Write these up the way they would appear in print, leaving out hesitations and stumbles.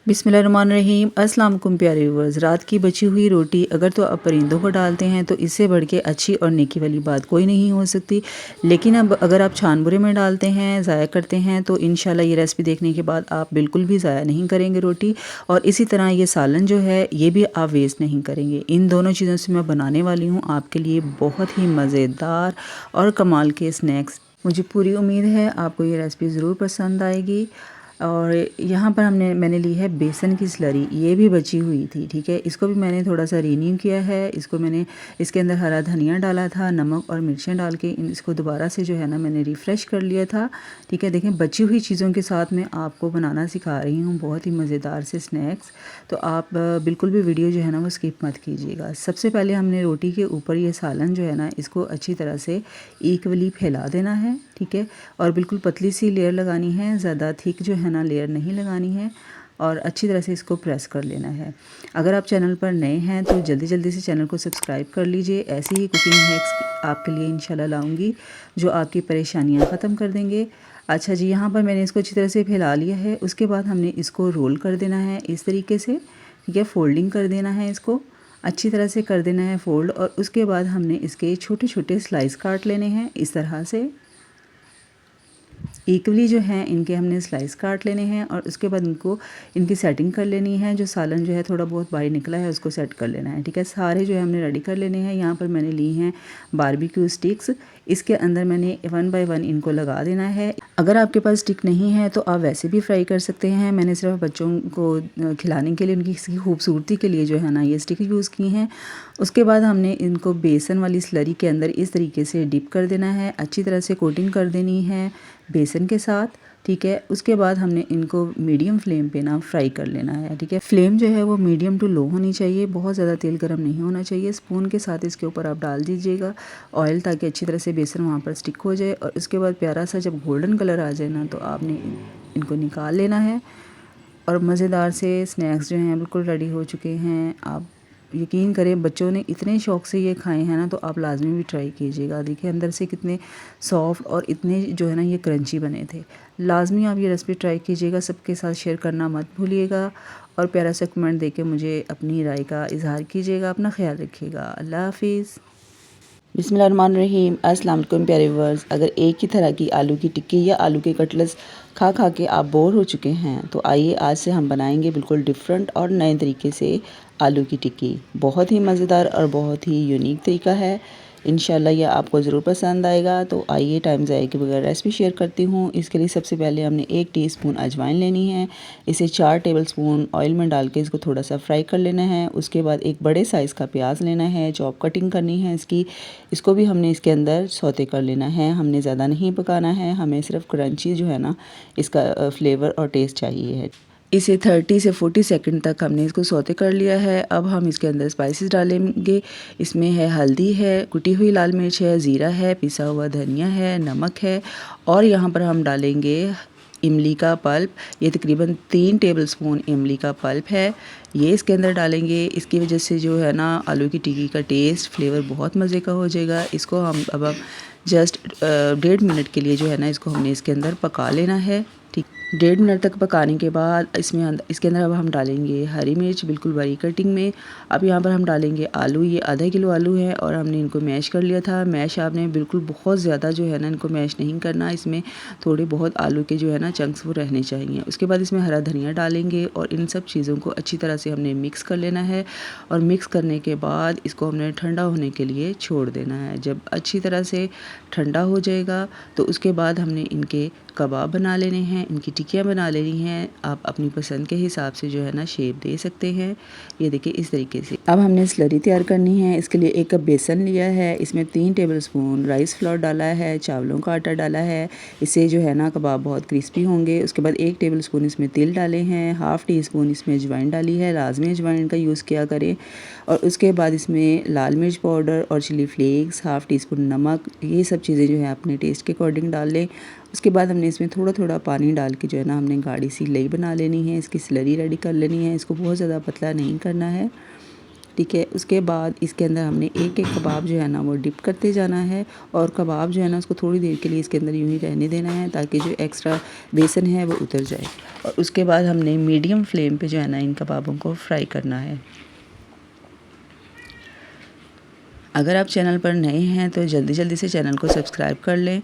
बिस्मिल्लाहिर्रहमानिर्रहीम। अस्सलाम वालेकुम प्यारे व्यूअर्स। रात की बची हुई रोटी अगर तो आप परिंदों को डालते हैं तो इससे बढ़ के अच्छी और नेकी वाली बात कोई नहीं हो सकती। लेकिन अब अगर आप छानबुरे में डालते हैं, ज़ाया करते हैं, तो इंशाल्लाह ये रेसिपी देखने के बाद आप बिल्कुल भी ज़ाया नहीं करेंगे रोटी। और इसी तरह ये सालन जो है ये भी आप वेस्ट नहीं करेंगे। इन दोनों चीज़ों से मैं बनाने वाली हूँ आपके लिए बहुत ही मज़ेदार और कमाल के स्नैक्स। मुझे पूरी उम्मीद है आपको ये रेसिपी ज़रूर पसंद आएगी। और यहाँ पर मैंने ली है बेसन की स्लरी, ये भी बची हुई थी, ठीक है। इसको भी मैंने थोड़ा सा रीन्यू किया है। इसको मैंने इसके अंदर हरा धनिया डाला था, नमक और मिर्चें डाल के इसको दोबारा से जो है ना मैंने रिफ़्रेश कर लिया था, ठीक है। देखें, बची हुई चीज़ों के साथ मैं आपको बनाना सिखा रही हूँ बहुत ही मज़ेदार से स्नैक्स। तो आप बिल्कुल भी वीडियो जो है ना वो स्किप मत कीजिएगा। सबसे पहले हमने रोटी के ऊपर ये सालन जो है ना इसको अच्छी तरह से इक्वली फैला देना है, ठीक है। और बिल्कुल पतली सी लेयर लगानी है, ज़्यादा थिक जो है ना लेयर नहीं लगानी है। और अच्छी तरह से इसको प्रेस कर लेना है। अगर आप चैनल पर नए हैं तो जल्दी जल्दी से चैनल को सब्सक्राइब कर लीजिए। ऐसे ही कुकिंग हैक्स आपके लिए इंशाल्लाह लाऊंगी जो आपकी परेशानियां ख़त्म कर देंगे। अच्छा जी, यहाँ पर मैंने इसको अच्छी तरह से फैला लिया है। उसके बाद हमने इसको रोल कर देना है इस तरीके से, ठीक है। फोल्डिंग कर देना है, इसको अच्छी तरह से कर देना है फोल्ड। और उसके बाद हमने इसके छोटे छोटे स्लाइस काट लेने हैं इस तरह से। इक्वली जो है इनके हमने स्लाइस काट लेने हैं और उसके बाद इनकी सेटिंग कर लेनी है। जो सालन जो है थोड़ा बहुत बाहर निकला है उसको सेट कर लेना है, ठीक है। सारे जो है हमने रेडी कर लेने हैं। यहाँ पर मैंने ली हैं बारबेक्यू स्टिक्स। इसके अंदर मैंने 1 बाय 1 इनको लगा देना है। अगर आपके पास स्टिक नहीं है तो आप वैसे भी फ्राई कर सकते हैं। मैंने सिर्फ बच्चों को खिलाने के लिए, उनकी खूबसूरती के लिए जो है ना ये स्टिक यूज़ की हैं। उसके बाद हमने इनको बेसन वाली स्लरी के अंदर इस तरीके से डिप कर देना है, अच्छी तरह से कोटिंग कर देनी है बेसन के साथ, ठीक है। उसके बाद हमने इनको मीडियम फ्लेम पे ना फ्राई कर लेना है, ठीक है। फ्लेम जो है वो मीडियम टू लो होनी चाहिए, बहुत ज़्यादा तेल गर्म नहीं होना चाहिए। स्पून के साथ इसके ऊपर आप डाल दीजिएगा ऑयल, ताकि अच्छी तरह से बेसन वहाँ पर स्टिक हो जाए। और उसके बाद प्यारा सा जब गोल्डन कलर आ जाए ना तो आपने इनको निकाल लेना है। और मज़ेदार से स्नैक्स जो हैं बिल्कुल रेडी हो चुके हैं। आप यकीन करें, बच्चों ने इतने शौक़ से ये खाए हैं ना, तो आप लाजमी भी ट्राई कीजिएगा। देखिए अंदर से कितने सॉफ्ट और इतने जो है ना ये क्रंची बने थे। लाजमी आप ये रेसिपी ट्राई कीजिएगा, सबके साथ शेयर करना मत भूलिएगा। और प्यारा सा कमेंट देके मुझे अपनी राय का इजहार कीजिएगा। अपना ख्याल रखिएगा। अल्लाह हाफिज़। बिस्मिल्लाहिर्रहमानिर्रहीम। अस्सलाम वालेकुम प्यारे व्यूअर्स। अगर एक ही तरह की आलू की टिक्की या आलू के कटलेट्स खा खा के आप बोर हो चुके हैं तो आइए आज से हम बनाएंगे बिल्कुल डिफरेंट और नए तरीके से आलू की टिक्की। बहुत ही मज़ेदार और बहुत ही यूनिक तरीका है। इंशाल्लाह ये आपको ज़रूर पसंद आएगा। तो आइए टाइम ज़ाया के बगैर रेसिपी शेयर करती हूँ। इसके लिए सबसे पहले हमने 1 टीस्पून अजवाइन लेनी है। इसे 4 टेबलस्पून ऑयल में डाल के इसको थोड़ा सा फ्राई कर लेना है। उसके बाद एक बड़े साइज़ का प्याज लेना है, चॉप कटिंग करनी है इसको भी हमने इसके अंदर सौते कर लेना है। हमने ज़्यादा नहीं पकाना है, हमें सिर्फ क्रंची जो है ना इसका फ्लेवर और टेस्ट चाहिए है। इसे 30 से 40 सेकंड तक हमने इसको सौते कर लिया है। अब हम इसके अंदर स्पाइसेस डालेंगे। इसमें है हल्दी है, कुटी हुई लाल मिर्च है, ज़ीरा है, पिसा हुआ धनिया है, नमक है। और यहाँ पर हम डालेंगे इमली का पल्प। ये तकरीबन 3 टेबलस्पून इमली का पल्प है, ये इसके अंदर डालेंगे। इसकी वजह से जो है ना आलू की टिक्की का टेस्ट फ्लेवर बहुत मज़े का हो जाएगा। इसको हम अब जस्ट 1.5 मिनट के लिए जो है ना इसको हमने इसके अंदर पका लेना है, ठीक। 1.5 मिनट तक पकाने के बाद इसके अंदर अब हम डालेंगे हरी मिर्च बिल्कुल बारीक कटिंग में। अब यहाँ पर हम डालेंगे आलू। ये आधा किलो आलू है और हमने इनको मैश कर लिया था। मैश आपने बिल्कुल बहुत ज़्यादा जो है ना इनको मैश नहीं करना, इसमें थोड़े बहुत आलू के जो है ना चंक्स वो रहने चाहिए। उसके बाद इसमें हरा धनिया डालेंगे और इन सब चीज़ों को अच्छी तरह से हमने मिक्स कर लेना है। और मिक्स करने के बाद इसको हमने ठंडा होने के लिए छोड़ देना है। जब अच्छी तरह से ठंडा हो जाएगा तो उसके बाद हमने इनके कबाब बना लेने हैं, इनकी टिक्कियाँ बना लेनी हैं। आप अपनी पसंद के हिसाब से जो है ना शेप दे सकते हैं। ये देखिए इस तरीके से। अब हमने स्लरी तैयार करनी है। इसके लिए 1 कप बेसन लिया है, इसमें 3 टेबलस्पून राइस फ्लोर डाला है, चावलों का आटा डाला है। इससे जो है ना कबाब बहुत क्रिस्पी होंगे। उसके बाद 1 टेबलस्पून इसमें तिल डाले हैं, हाफ़ टी स्पून इसमें अजवाइन डाली है, लाजमी अजवाइन का यूज़ किया करें। और उसके बाद इसमें लाल मिर्च पाउडर और chilli flakes, half teaspoon नमक, ये सब चीज़ें जो है अपने टेस्ट के अकॉर्डिंग डाल लें। उसके बाद हमने इसमें थोड़ा थोड़ा पानी डाल के जो है ना हमने गाढ़ी सी लई बना लेनी है, इसकी स्लरी रेडी कर लेनी है। इसको बहुत ज़्यादा पतला नहीं करना है, ठीक है। उसके बाद इसके अंदर हमने एक एक कबाब जो है ना वो डिप करते जाना है और कबाब जो है ना उसको थोड़ी देर के लिए इसके अंदर यूँ ही रहने देना है ताकि जो एक्स्ट्रा बेसन है वो उतर जाए। और उसके बाद हमने मीडियम फ्लेम पे जो है ना इन कबाबों को फ्राई करना है। अगर आप चैनल पर नए हैं तो जल्दी जल्दी से चैनल को सब्सक्राइब कर लें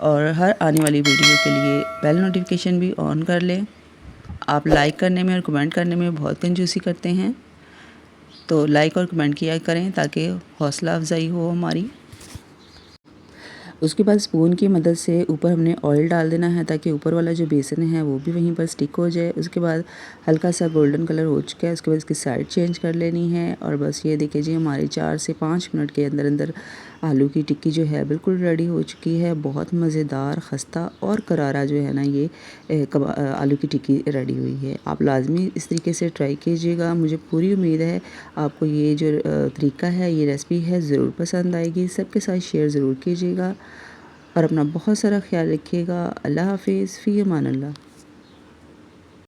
और हर आने वाली वीडियो के लिए बेल नोटिफिकेशन भी ऑन कर लें। आप लाइक करने में और कमेंट करने में बहुत कंजूसी करते हैं, तो लाइक और कमेंट किया करें ताकि हौसला अफजाई हो हमारी। उसके बाद स्पून की मदद से ऊपर हमने ऑयल डाल देना है ताकि ऊपर वाला जो बेसन है वो भी वहीं पर स्टिक हो जाए। उसके बाद हल्का सा गोल्डन कलर हो चुका है, उसके बाद इसकी साइड चेंज कर लेनी है और बस ये देखिए जी हमारी 4 से 5 मिनट के अंदर अंदर आलू की टिक्की जो है बिल्कुल रेडी हो चुकी है। बहुत मज़ेदार, खस्ता और करारा जो है ना ये आलू की टिक्की रेडी हुई है। आप लाजमी इस तरीके से ट्राई कीजिएगा। मुझे पूरी उम्मीद है आपको ये जो तरीका है, ये रेसिपी है ज़रूर पसंद आएगी। सबके साथ शेयर ज़रूर कीजिएगा और अपना बहुत सारा ख्याल रखिएगा। अल्लाह हाफिज़, फ़ी अमान अल्लाह।